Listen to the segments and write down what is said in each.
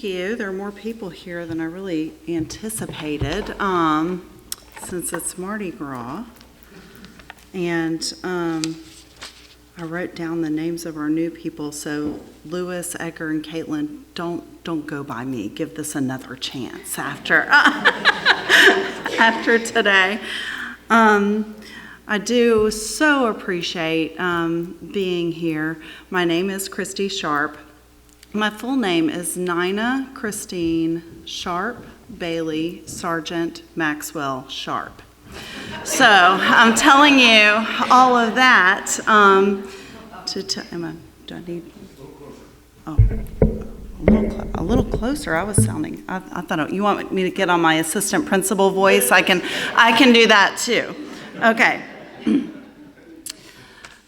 you. There are more people here than I really anticipated, since it's Mardi Gras. And I wrote down the names of our new people. So Lewis, Edgar, and Caitlin, don't go by me. Give this another chance after after today. I do so appreciate being here. My name is Christy Sharp. My full name is Nina Christine Sharp Bailey Sargent Maxwell Sharp. So I'm telling you all of that do I need? Oh, a little closer. I was sounding. I thought you want me to get on my assistant principal voice. I can do that too. Okay.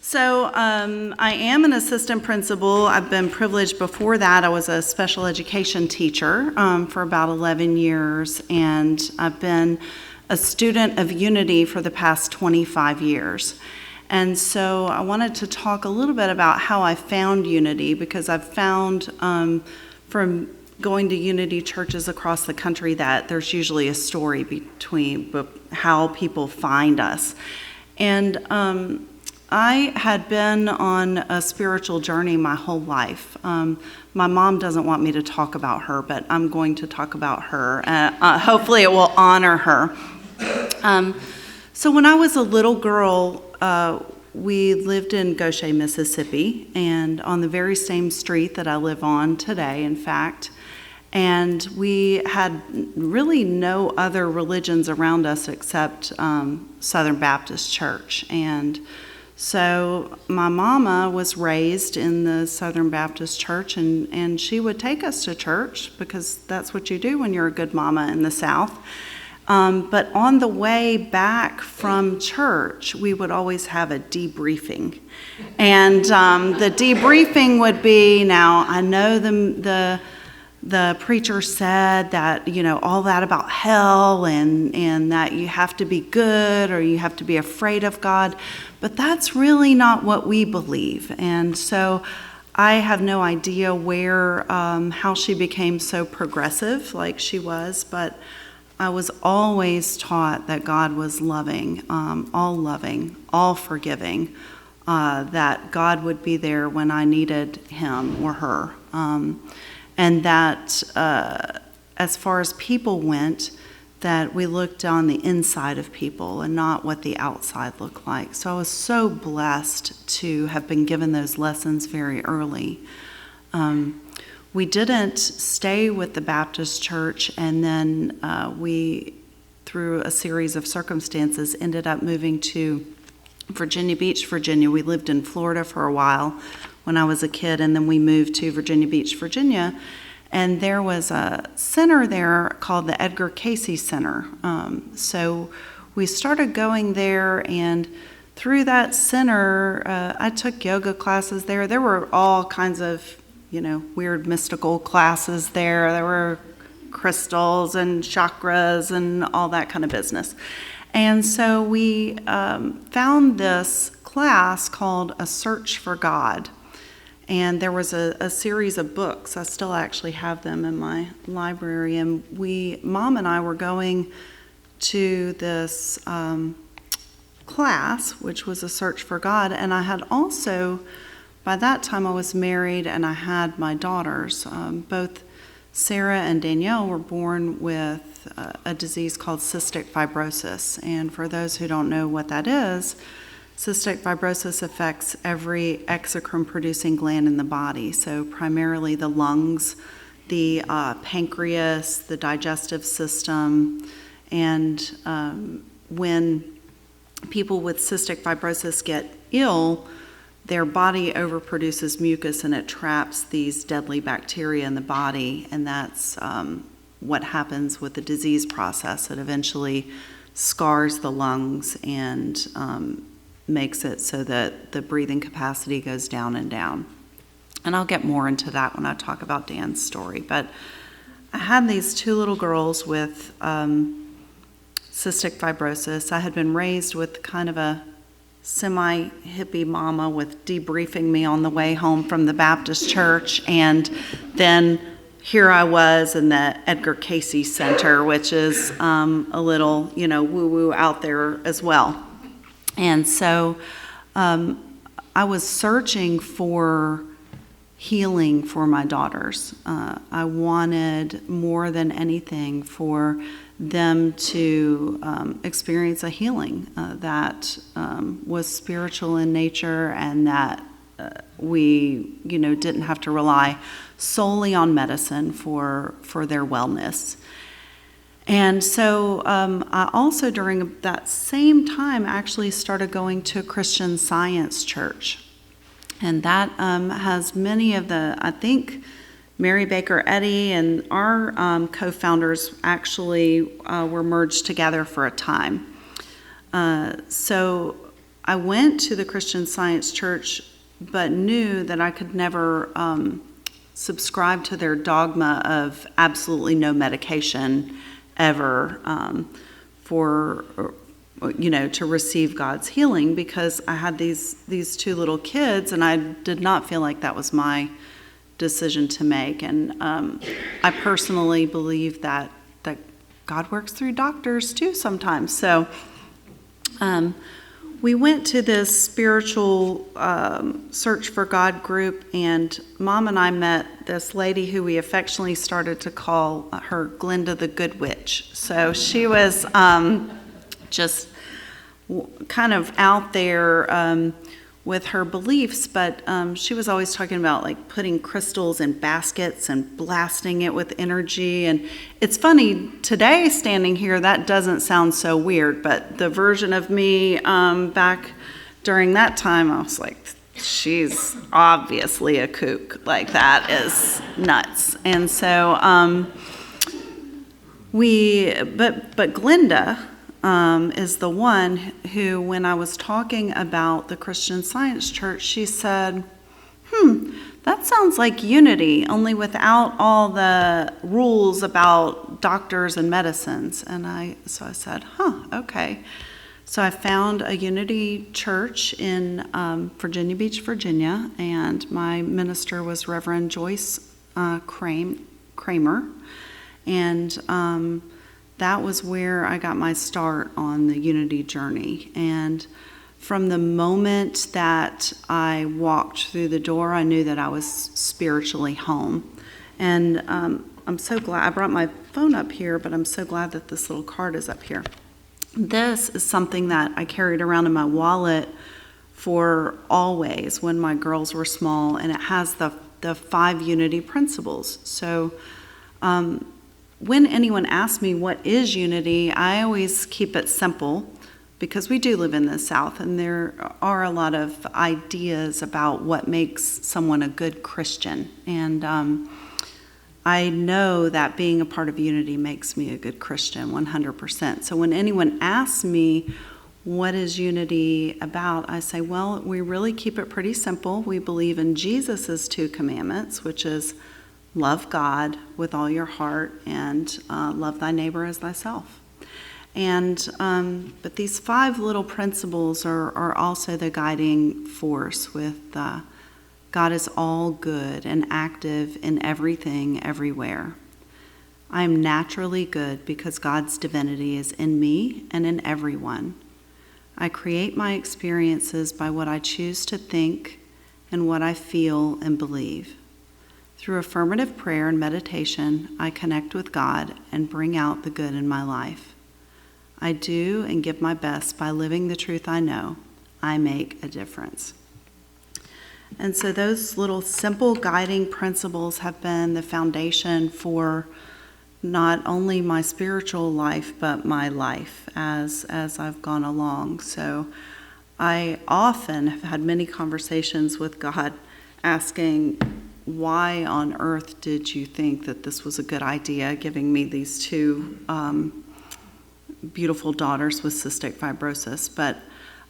So I am an assistant principal. I've been privileged before that. I was a special education teacher for about 11 years, and I've been a student of Unity for the past 25 years. And so I wanted to talk a little bit about how I found Unity, because I've found from going to Unity churches across the country that there's usually a story between how people find us. And I had been on a spiritual journey my whole life. My mom doesn't want me to talk about her, but I'm going to talk about her. Hopefully it will honor her. So when I was a little girl, we lived in Goshen, Mississippi, and on the very same street that I live on today, in fact. And we had really no other religions around us except Southern Baptist Church. And so my mama was raised in the Southern Baptist Church, and she would take us to church because that's what you do when you're a good mama in the South. But on the way back from church, we would always have a debriefing. And the debriefing would be, now I know the preacher said that, all that about hell and that you have to be good or you have to be afraid of God, but that's really not what we believe. And so I have no idea how she became so progressive like she was, but I was always taught that God was loving, all forgiving, that God would be there when I needed him or her. And that as far as people went, that we looked on the inside of people and not what the outside looked like. So I was so blessed to have been given those lessons very early. We didn't stay with the Baptist church, and then we, through a series of circumstances, ended up moving to Virginia Beach, Virginia. We lived in Florida for a while when I was a kid, and then we moved to Virginia Beach, Virginia, and there was a center there called the Edgar Cayce Center. So we started going there, and through that center, I took yoga classes there. There were all kinds of, weird mystical classes there. There were crystals and chakras and all that kind of business. And so we found this class called A Search for God. And there was a series of books. I still actually have them in my library. And Mom and I were going to this class, which was A Search for God. And I had also, by that time I was married and I had my daughters. Both Sarah and Danielle were born with a disease called cystic fibrosis. And for those who don't know what that is, cystic fibrosis affects every exocrine-producing gland in the body, so primarily the lungs, the pancreas, the digestive system, and when people with cystic fibrosis get ill, their body overproduces mucus and it traps these deadly bacteria in the body, and that's what happens with the disease process. It eventually scars the lungs and makes it so that the breathing capacity goes down and down. And I'll get more into that when I talk about Dan's story. But I had these two little girls with cystic fibrosis. I had been raised with kind of a semi-hippie mama with debriefing me on the way home from the Baptist church, and then here I was in the Edgar Cayce Center, which is a little, woo-woo out there as well. And so I was searching for healing for my daughters. I wanted more than anything for them to experience a healing that was spiritual in nature, and that we, didn't have to rely solely on medicine for their wellness. And so I also, during that same time, actually started going to a Christian Science church. And that has many of I think Mary Baker Eddy and our co-founders actually were merged together for a time. So I went to the Christian Science church, but knew that I could never subscribe to their dogma of absolutely no medication ever to receive God's healing, because I had these two little kids, and I did not feel like that was my decision to make. And I personally believe that God works through doctors too sometimes. So we went to this spiritual Search for God group, and Mom and I met this lady who we affectionately started to call her Glenda the Good Witch. So she was just kind of out there with her beliefs, but she was always talking about like putting crystals in baskets and blasting it with energy. And it's funny, today standing here, that doesn't sound so weird, but the version of me back during that time, I was like, she's obviously a kook. Like, that is nuts. And so but Glenda is the one who, when I was talking about the Christian Science church, she said, that sounds like unity, only without all the rules about doctors and medicines. And so I said, okay. So I found a unity church in Virginia Beach, Virginia, and my minister was Reverend Joyce Kramer. And that was where I got my start on the unity journey. And from the moment that I walked through the door, I knew that I was spiritually home. And I'm so glad, I brought my phone up here, but I'm so glad that this little card is up here. This is something that I carried around in my wallet for always when my girls were small, and it has the 5 unity principles. So when anyone asks me what is unity, I always keep it simple, because we do live in the South, and there are a lot of ideas about what makes someone a good Christian. And I know that being a part of unity makes me a good Christian 100%. So when anyone asks me what is unity about, I say, well, we really keep it pretty simple. We believe in Jesus' 2 commandments, which is love God with all your heart and love thy neighbor as thyself. And but these 5 little principles are also the guiding force with God is all good and active in everything, everywhere. I am naturally good because God's divinity is in me and in everyone. I create my experiences by what I choose to think and what I feel and believe. Through affirmative prayer and meditation, I connect with God and bring out the good in my life. I do and give my best by living the truth I know. I make a difference. And so those little simple guiding principles have been the foundation for not only my spiritual life, but my life as I've gone along. So I often have had many conversations with God asking, why on earth did you think that this was a good idea, giving me these 2 beautiful daughters with cystic fibrosis? But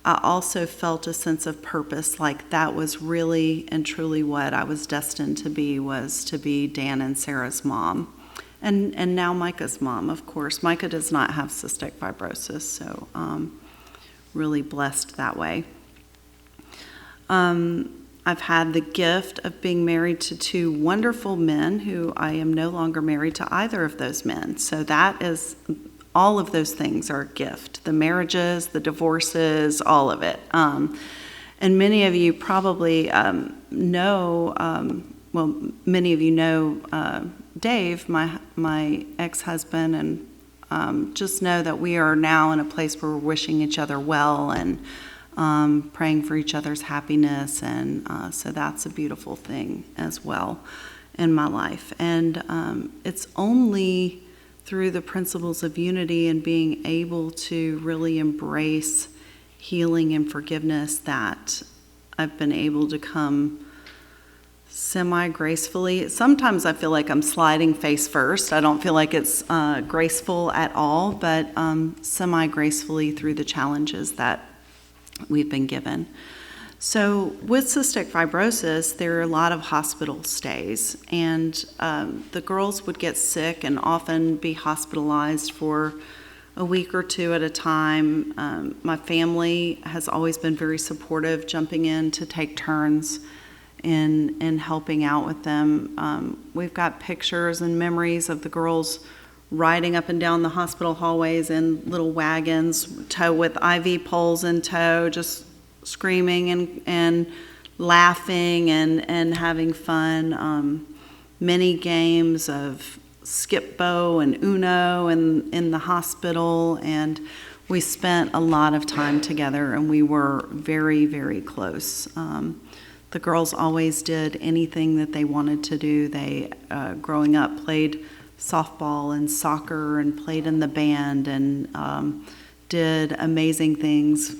I also felt a sense of purpose, like that was really and truly what I was destined to be, was to be Dan and Sarah's mom. And now Micah's mom, of course. Micah does not have cystic fibrosis, so really blessed that way. I've had the gift of being married to two wonderful men who I am no longer married to either of those men. So that is, all of those things are a gift. The marriages, the divorces, all of it. And many of you probably know, many of you know Dave, my ex-husband, and just know that we are now in a place where we're wishing each other well and praying for each other's happiness, and so that's a beautiful thing as well in my life. And it's only through the principles of unity and being able to really embrace healing and forgiveness that I've been able to come semi-gracefully. Sometimes I feel like I'm sliding face first. I don't feel like it's graceful at all, but semi-gracefully through the challenges that we've been given. So with cystic fibrosis, there are a lot of hospital stays, and the girls would get sick and often be hospitalized for a week or two at a time. My family has always been very supportive, jumping in to take turns in helping out with them. We've got pictures and memories of the girls riding up and down the hospital hallways in little wagons, with IV poles in tow, just screaming and laughing and having fun. Many games of skip bow and Uno in the hospital, and we spent a lot of time together, and we were very, very close. The girls always did anything that they wanted to do. They, growing up, played softball and soccer and played in the band and did amazing things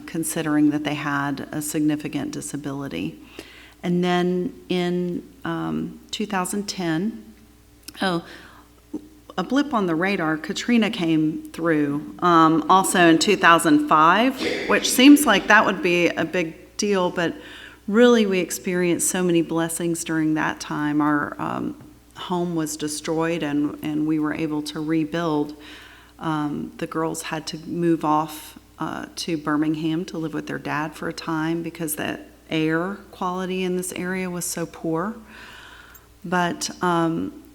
considering that they had a significant disability. And then in 2010, a blip on the radar, Katrina came through also in 2005, which seems like that would be a big deal, but really we experienced so many blessings during that time. Our home was destroyed and we were able to rebuild. The girls had to move off to Birmingham to live with their dad for a time because the air quality in this area was so poor. But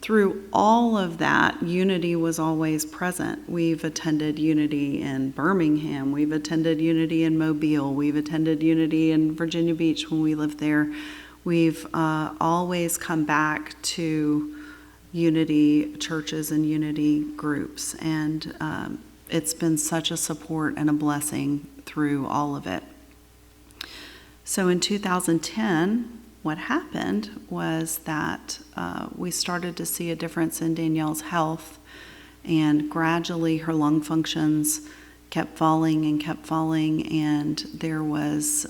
through all of that, unity was always present. We've attended unity in Birmingham. We've attended unity in Mobile. We've attended unity in Virginia Beach when we lived there. We've always come back to unity churches and unity groups, and it's been such a support and a blessing through all of it. So in 2010, what happened was that we started to see a difference in Danielle's health, and gradually her lung functions kept falling, and there was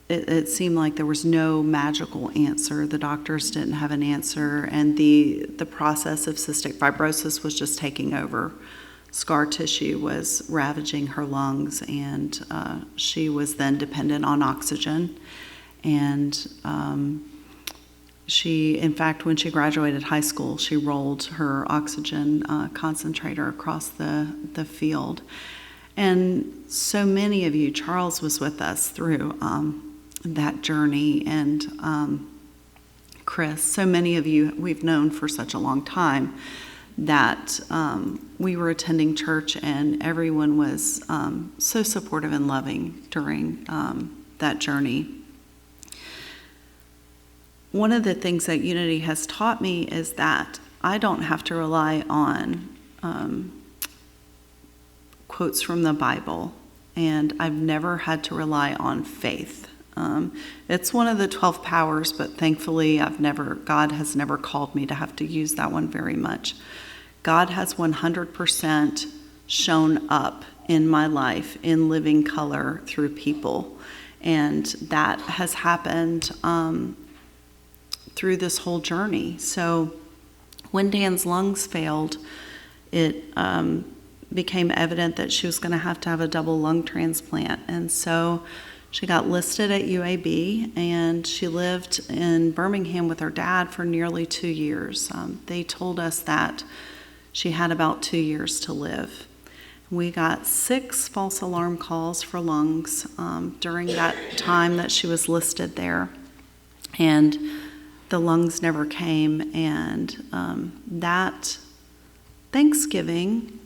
it seemed like there was no magical answer. The doctors didn't have an answer, and the process of cystic fibrosis was just taking over. Scar tissue was ravaging her lungs, and she was then dependent on oxygen. And she, in fact, when she graduated high school, she rolled her oxygen concentrator across the field. And so many of you, Charles was with us through that journey, and Chris, so many of you we've known for such a long time, that we were attending church and everyone was so supportive and loving during that journey. One of the things that Unity has taught me is that I don't have to rely on quotes from the Bible, and I've never had to rely on faith. It's one of the 12 powers, but thankfully God has never called me to have to use that one very much. God has 100% shown up in my life in living color through people, and that has happened through this whole journey. So when Dan's lungs failed, it became evident that she was going to have a double lung transplant, and so she got listed at UAB, and she lived in Birmingham with her dad for nearly 2 years. They told us that she had about 2 years to live. We got 6 false alarm calls for lungs during that time that she was listed there. And the lungs never came. And that Thanksgiving,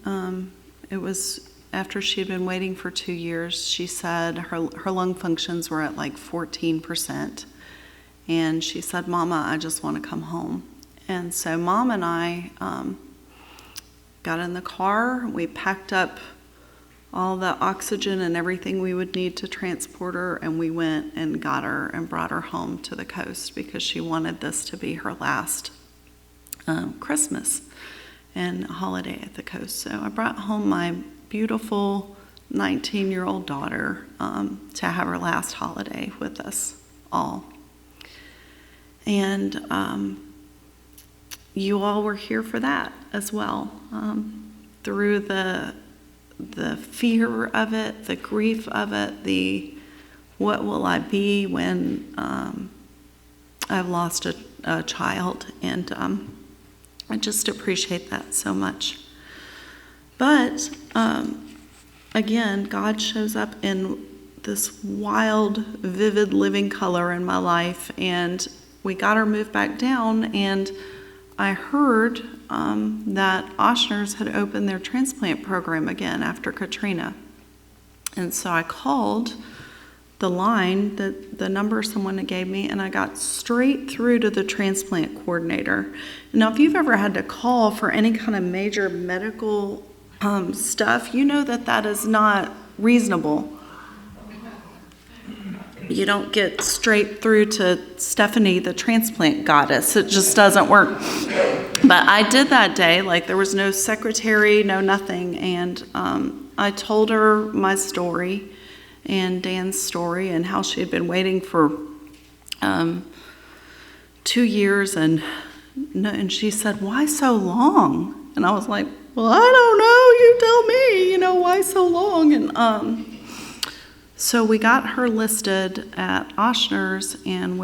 it was after she had been waiting for 2 years, she said her lung functions were at like 14%. And she said, "Mama, I just want to come home." And so Mom and I got in the car. We packed up all the oxygen and everything we would need to transport her, and we went and got her and brought her home to the coast because she wanted this to be her last Christmas and holiday at the coast. So I brought home my beautiful 19-year-old daughter to have her last holiday with us all. And you all were here for that as well, through the fear of it, the grief of it, the what will I be when I've lost a child, and I just appreciate that so much. But again, God shows up in this wild, vivid living color in my life, and we got her moved back down, and I heard that Ochsner's had opened their transplant program again after Katrina. And so I called the line, the number someone had gave me, and I got straight through to the transplant coordinator. Now, if you've ever had to call for any kind of major medical stuff, you know that is not reasonable. You don't get straight through to Stephanie, the transplant goddess. It just doesn't work. But I did that day, like there was no secretary, no nothing. And I told her my story and Dan's story and how she had been waiting for 2 years. And she said, "Why so long?" And I was like, "Well, I don't know. You tell me, why so long?" And so we got her listed at Ochsner's, and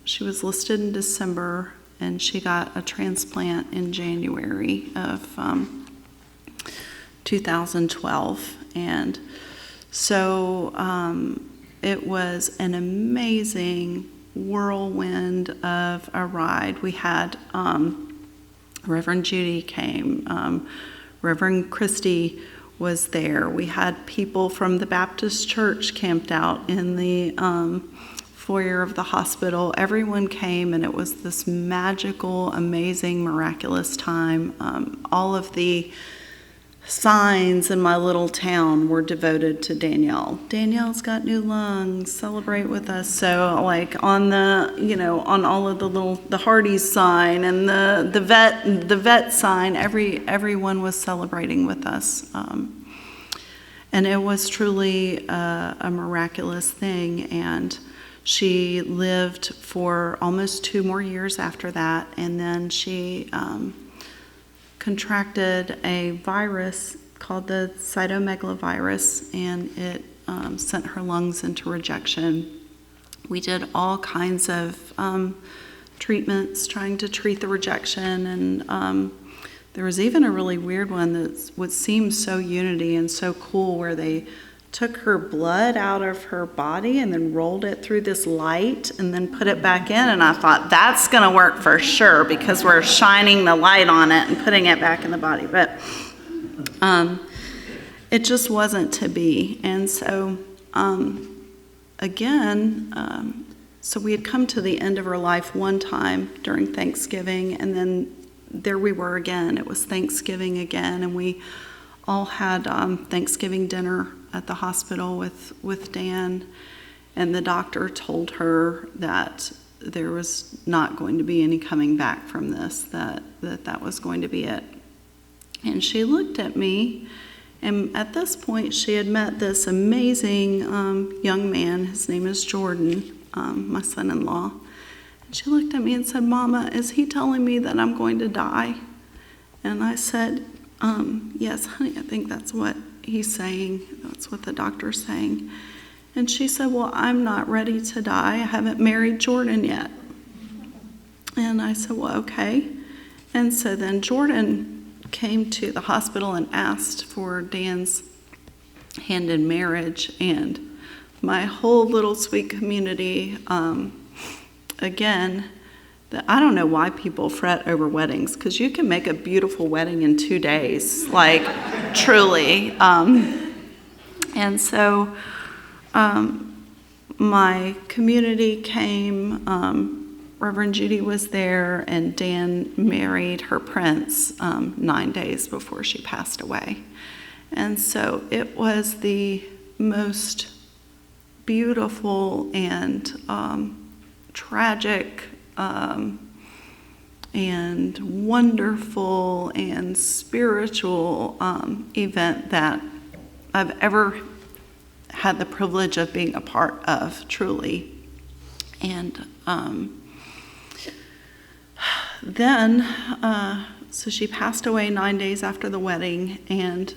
she was listed in December, and she got a transplant in January of 2012. And so it was an amazing whirlwind of a ride. We had Reverend Judy came, Reverend Christy was there. We had people from the Baptist church camped out in the foyer of the hospital. Everyone came, and it was this magical, amazing, miraculous time. All of the signs in my little town were devoted to Danielle. Danielle's got new lungs, celebrate with us. So like on on all of the Hardee's sign and the vet sign, everyone was celebrating with us. And it was truly a miraculous thing. And she lived for almost 2 more years after that. And then she contracted a virus called the cytomegalovirus, and it sent her lungs into rejection. We did all kinds of treatments trying to treat the rejection, and there was even a really weird one that would seem so unity and so cool, where they took her blood out of her body and then rolled it through this light and then put it back in. And I thought, that's going to work for sure, because we're shining the light on it and putting it back in the body. But it just wasn't to be. And so so we had come to the end of her life one time during Thanksgiving, and then there we were again. It was Thanksgiving again, and we all had Thanksgiving dinner at the hospital with Dan, and the doctor told her that there was not going to be any coming back from this, that was going to be it. And she looked at me, and at this point she had met this amazing young man. His name is Jordan, my son-in-law. And she looked at me and said, "Mama, is he telling me that I'm going to die?" And I said, "Yes, honey, I think that's what he's saying. That's what the doctor's saying." And she said, "Well, I'm not ready to die. I haven't married Jordan yet." And I said, "Well, okay." And so then Jordan came to the hospital and asked for Dan's hand in marriage, and my whole little sweet community, again, I don't know why people fret over weddings, because you can make a beautiful wedding in 2 days, like truly. And so my community came, Reverend Judy was there, and Dan married her prince 9 days before she passed away. And so it was the most beautiful and tragic and wonderful and spiritual event that I've ever had the privilege of being a part of, truly. And then, so she passed away 9 days after the wedding, and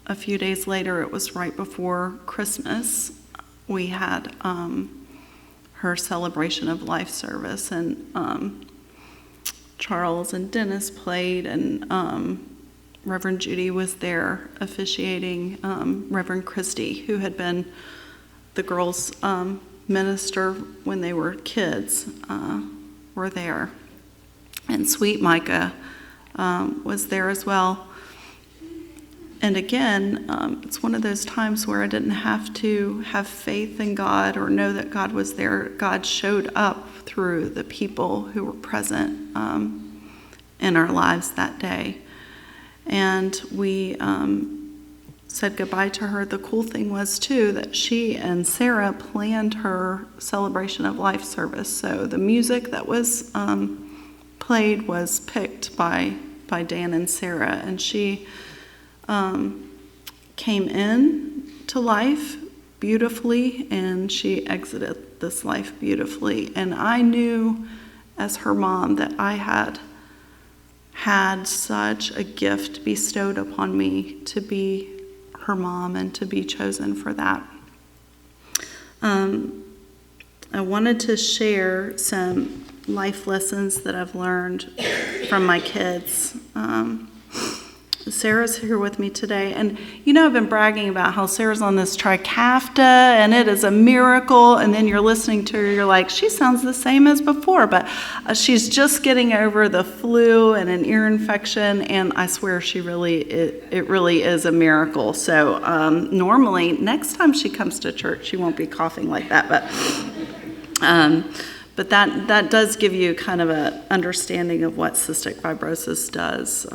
a few days later, it was right before Christmas, we had her celebration of life service, and Charles and Dennis played, and Reverend Judy was there officiating. Reverend Christy, who had been the girls' minister when they were kids, were there. And sweet Micah was there as well. And again, it's one of those times where I didn't have to have faith in God or know that God was there. God showed up through the people who were present in our lives that day. And we said goodbye to her. The cool thing was, too, that she and Sarah planned her celebration of life service. So the music that was played was picked by Dan and Sarah. And she came in to life beautifully, and she exited this life beautifully. And I knew as her mom that I had such a gift bestowed upon me to be her mom and to be chosen for that. I wanted to share some life lessons that I've learned from my kids. Sarah's here with me today, and I've been bragging about how Sarah's on this Trikafta, and it is a miracle, and then you're listening to her, you're like, she sounds the same as before, but she's just getting over the flu and an ear infection, and I swear it really is a miracle. So normally, next time she comes to church, she won't be coughing like that, but that does give you kind of an understanding of what cystic fibrosis does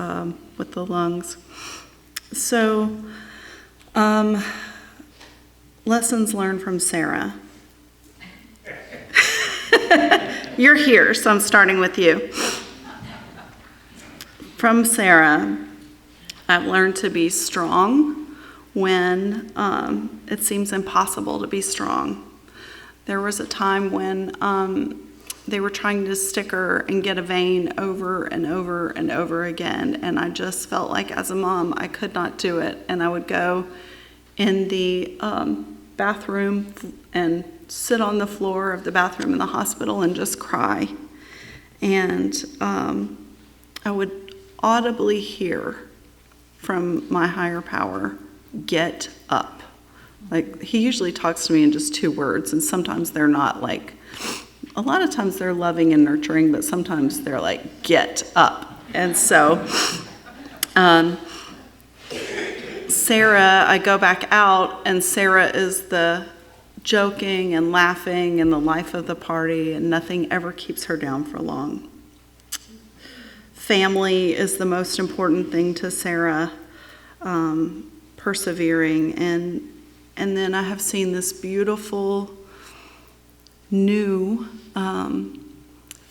with the lungs. So, lessons learned from Sarah. You're here, so I'm starting with you. From Sarah, I've learned to be strong when it seems impossible to be strong. There was a time when they were trying to stick her and get a vein over and over and over again, and I just felt like as a mom I could not do it, and I would go in the bathroom and sit on the floor of the bathroom in the hospital and just cry, and I would audibly hear from my higher power, "Get up." Like, he usually talks to me in just 2 words, and sometimes they're not like, a lot of times they're loving and nurturing, but sometimes they're like, "Get up." And so Sarah, I go back out, and Sarah is the joking and laughing and the life of the party, and nothing ever keeps her down for long. Family is the most important thing to Sarah, persevering, and then I have seen this beautiful new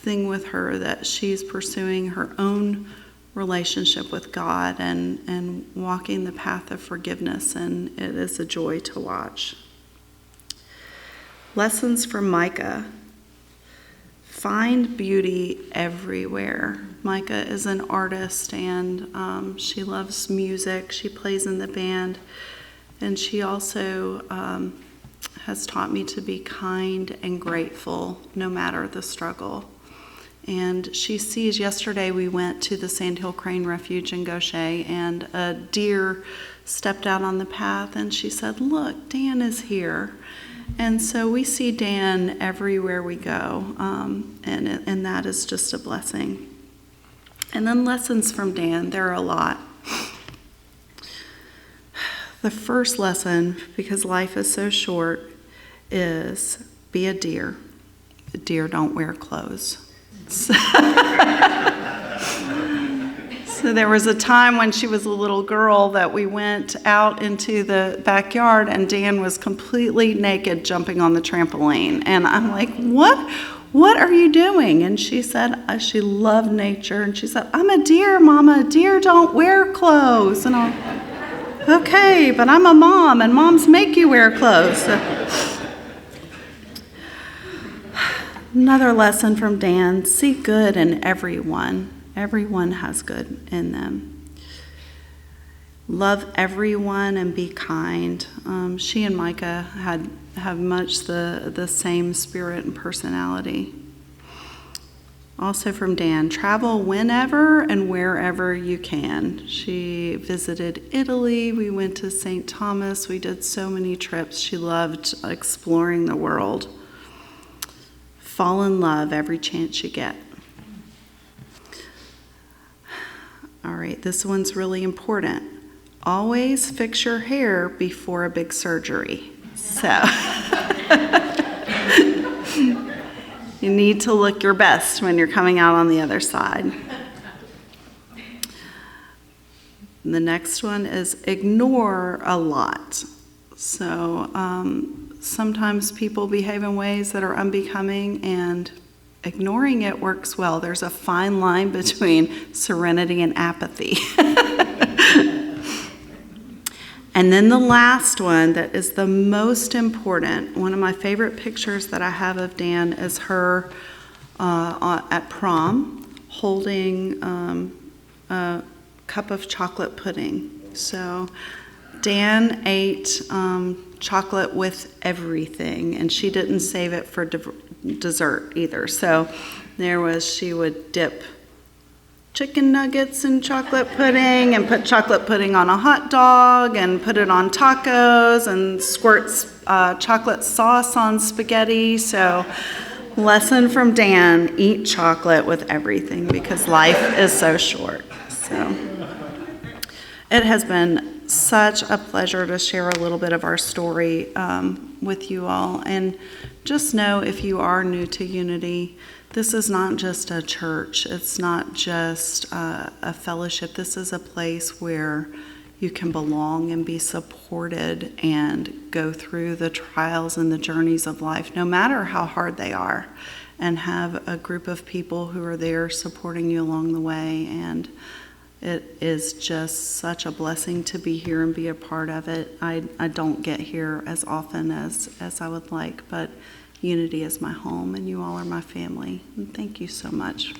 thing with her, that she's pursuing her own relationship with God and walking the path of forgiveness, and it is a joy to watch. Lessons from Micah. Find beauty everywhere. Micah is an artist, and she loves music. She plays in the band, and she also has taught me to be kind and grateful no matter the struggle. And she sees, yesterday we went to the Sandhill Crane Refuge in Gaucher, and a deer stepped out on the path, and she said, "Look, Dan is here." And so we see Dan everywhere we go, and that is just a blessing. And then lessons from Dan, there are a lot. The first lesson, because life is so short, is be a deer. A deer don't wear clothes. So there was a time when she was a little girl that we went out into the backyard, and Dan was completely naked jumping on the trampoline. And I'm like, what are you doing? And she said, she loved nature. And she said, "I'm a deer, Mama. Deer don't wear clothes." And I'm, okay, but I'm a mom, and moms make you wear clothes. So, another lesson from Dan, see good in everyone. Everyone has good in them. Love everyone and be kind. She and Micah have much the same spirit and personality. Also from Dan, travel whenever and wherever you can. She visited Italy. We went to St. Thomas. We did so many trips. She loved exploring the world. Fall in love every chance you get. All right, this one's really important. Always fix your hair before a big surgery. So you need to look your best when you're coming out on the other side. The next one is ignore a lot. So sometimes people behave in ways that are unbecoming, and ignoring it works well. There's a fine line between serenity and apathy. And then the last one that is the most important, one of my favorite pictures that I have of Dan is her at prom holding a cup of chocolate pudding. So Dan ate chocolate with everything, and she didn't save it for dessert either. So she would dip chicken nuggets in chocolate pudding and put chocolate pudding on a hot dog and put it on tacos and squirts chocolate sauce on spaghetti. So lesson from Dan, eat chocolate with everything because life is so short. So it has been such a pleasure to share a little bit of our story with you all. And just know, if you are new to Unity, this is not just a church. It's not just a fellowship. This is a place where you can belong and be supported and go through the trials and the journeys of life, no matter how hard they are, and have a group of people who are there supporting you along the way. And it is just such a blessing to be here and be a part of it. I don't get here as often as I would like, but Unity is my home, and you all are my family. And thank you so much.